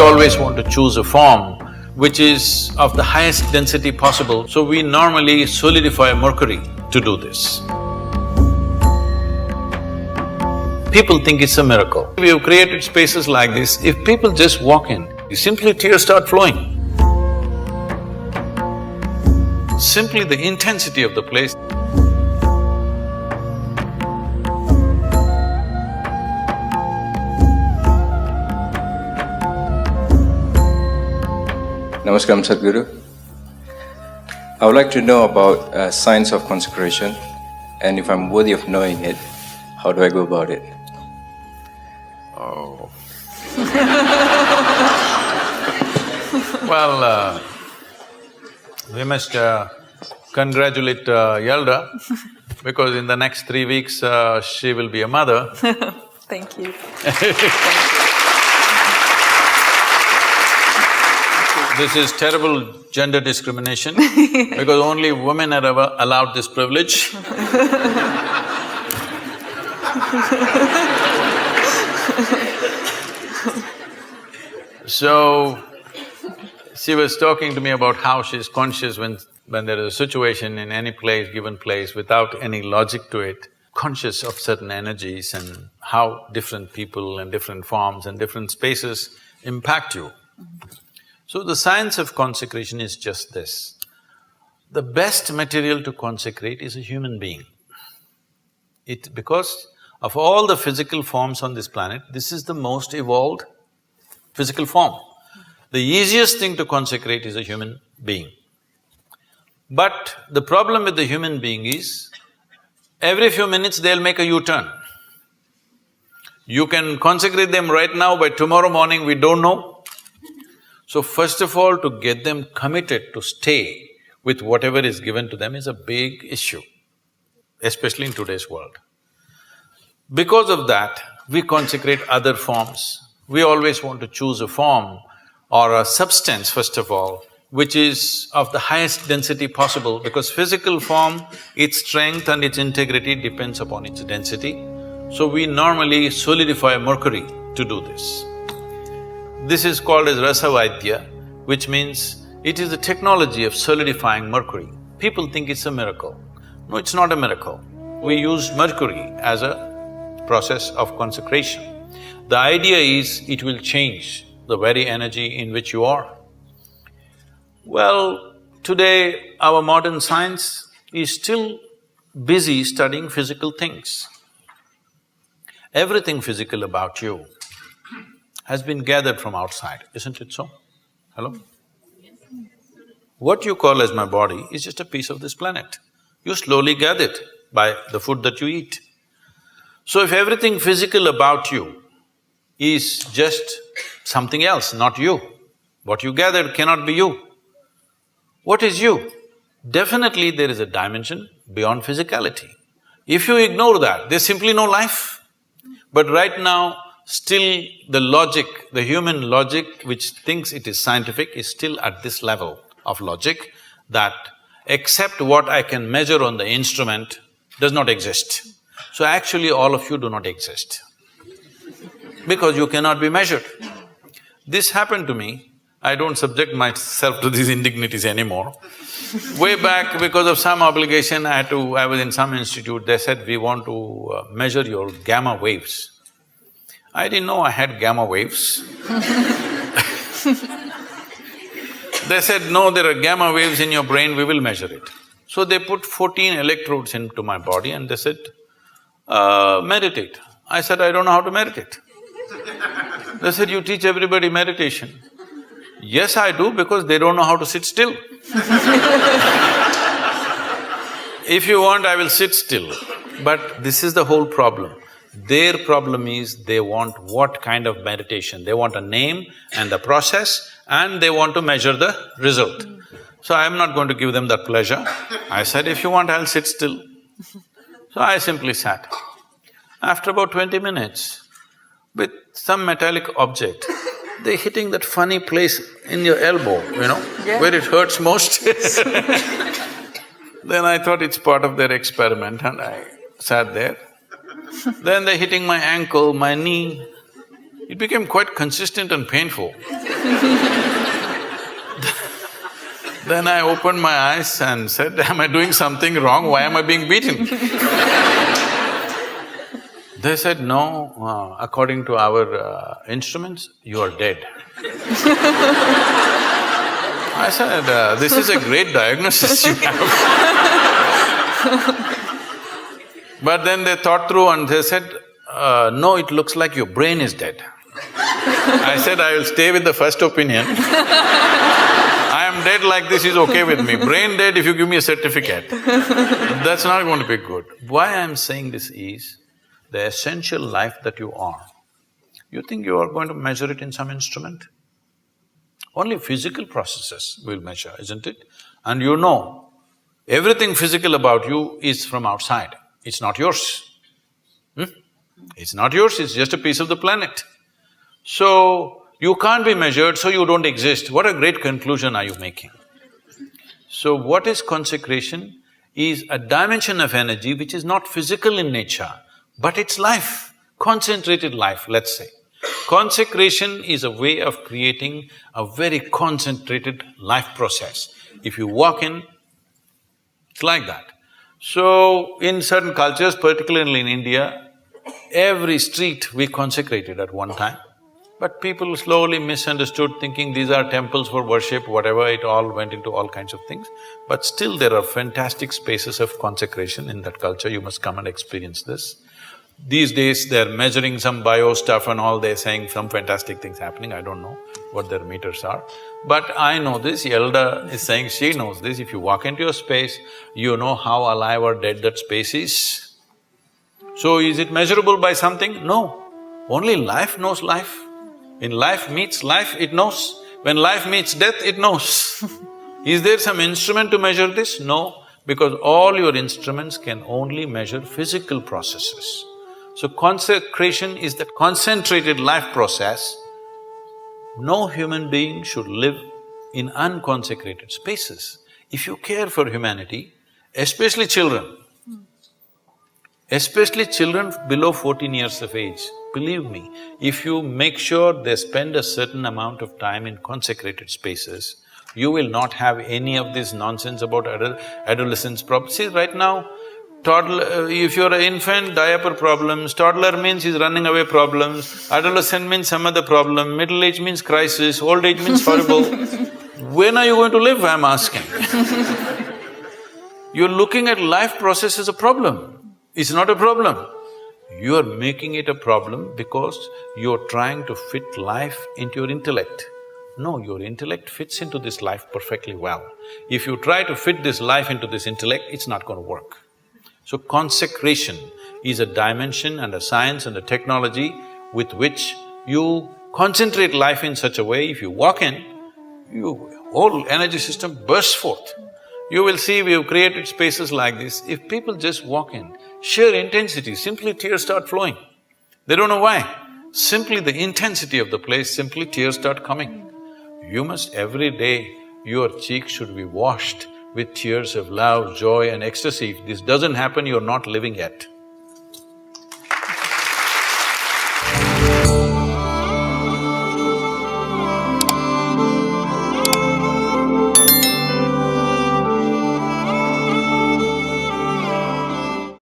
always want to choose a form which is of the highest density possible, so we normally solidify mercury to do this. People think it's a miracle. We have created spaces like this, if people just walk in, simply tears start flowing. Simply the intensity of the place. Namaskaram, Sadhguru. I would like to know about science of consecration, and if I'm worthy of knowing it, how do I go about it? Oh. Well, we must congratulate Yalda, because in the next 3 weeks she will be a mother. Thank you. This is terrible gender discrimination because only women are ever allowed this privilege. So, she was talking to me about how she's conscious when there is a situation in any place, given place, without any logic to it, conscious of certain energies and how different people and different forms and different spaces impact you. So the science of consecration is just this. The best material to consecrate is a human being. Because of all the physical forms on this planet, this is the most evolved physical form. The easiest thing to consecrate is a human being. But the problem with the human being is, every few minutes they'll make a U-turn. You can consecrate them right now, by tomorrow morning we don't know. So first of all, to get them committed to stay with whatever is given to them is a big issue, especially in today's world. Because of that, we consecrate other forms. We always want to choose a form or a substance, first of all, which is of the highest density possible, because physical form, its strength and its integrity depends upon its density. So we normally solidify mercury to do this. This is called as Rasavaidya, which means it is the technology of solidifying mercury. People think it's a miracle. No, it's not a miracle. We use mercury as a process of consecration. The idea is it will change the very energy in which you are. Well, today our modern science is still busy studying physical things. Everything physical about you has been gathered from outside, isn't it so? Hello? What you call as my body is just a piece of this planet. You slowly gather it by the food that you eat. So if everything physical about you is just something else, not you, what you gathered cannot be you. What is you? Definitely there is a dimension beyond physicality. If you ignore that, there's simply no life. But right now, still the logic, the human logic which thinks it is scientific is still at this level of logic that except what I can measure on the instrument does not exist. So actually all of you do not exist because you cannot be measured. This happened to me. I don't subject myself to these indignities anymore. Way back, because of some obligation, I was in some institute, they said, we want to measure your gamma waves. I didn't know I had gamma waves. They said, no, there are gamma waves in your brain, we will measure it. So they put 14 electrodes into my body and they said, meditate. I said, I don't know how to meditate. They said, you teach everybody meditation. Yes, I do, because they don't know how to sit still. If you want, I will sit still. But this is the whole problem. Their problem is they want what kind of meditation? They want a name and the process and they want to measure the result. So I am not going to give them that pleasure. I said, if you want, I'll sit still. So I simply sat. After about 20 minutes, with some metallic object, they're hitting that funny place in your elbow, where it hurts most. Then I thought it's part of their experiment and I sat there. Then they're hitting my ankle, my knee. It became quite consistent and painful. Then I opened my eyes and said, am I doing something wrong? Why am I being beaten? They said, no, according to our instruments, you are dead. I said, this is a great diagnosis you have. But then they thought through and they said, no, it looks like your brain is dead. I said, I will stay with the first opinion. I am dead like this is okay with me. Brain dead if you give me a certificate. That's not going to be good. Why I am saying this is, the essential life that you are, you think you are going to measure it in some instrument? Only physical processes will measure, isn't it? And you know, everything physical about you is from outside, it's not yours. It's not yours, it's just a piece of the planet. So, you can't be measured, so you don't exist. What a great conclusion are you making? So, what is consecration? Is a dimension of energy which is not physical in nature, but it's life, concentrated life, let's say. Consecration is a way of creating a very concentrated life process. If you walk in, it's like that. So, in certain cultures, particularly in India, every street we consecrated at one time. But people slowly misunderstood, thinking these are temples for worship, whatever, it all went into all kinds of things. But still there are fantastic spaces of consecration in that culture, you must come and experience this. These days they're measuring some bio stuff and all, they're saying some fantastic things happening, I don't know what their meters are. But I know this, Yalda is saying she knows this, if you walk into a space, you know how alive or dead that space is. So is it measurable by something? No. Only life knows life. When life meets life, it knows. When life meets death, it knows. Is there some instrument to measure this? No, because all your instruments can only measure physical processes. So consecration is that concentrated life process. No human being should live in unconsecrated spaces. If you care for humanity, especially children below 14 years of age, believe me, if you make sure they spend a certain amount of time in consecrated spaces, you will not have any of this nonsense about adolescence problems. See, right now, toddler… if you're an infant, diaper problems, toddler means he's running away problems, adolescent means some other problem, middle age means crisis, old age means horrible. When are you going to live, I'm asking? You're looking at life process as a problem. It's not a problem. You're making it a problem because you're trying to fit life into your intellect. No, your intellect fits into this life perfectly well. If you try to fit this life into this intellect, it's not going to work. So consecration is a dimension and a science and a technology with which you concentrate life in such a way, if you walk in, your whole energy system bursts forth. You will see we have created spaces like this. If people just walk in, sheer intensity, simply tears start flowing. They don't know why. Simply the intensity of the place, simply tears start coming. You must every day, your cheeks should be washed with tears of love, joy and ecstasy. If this doesn't happen, you're not living yet.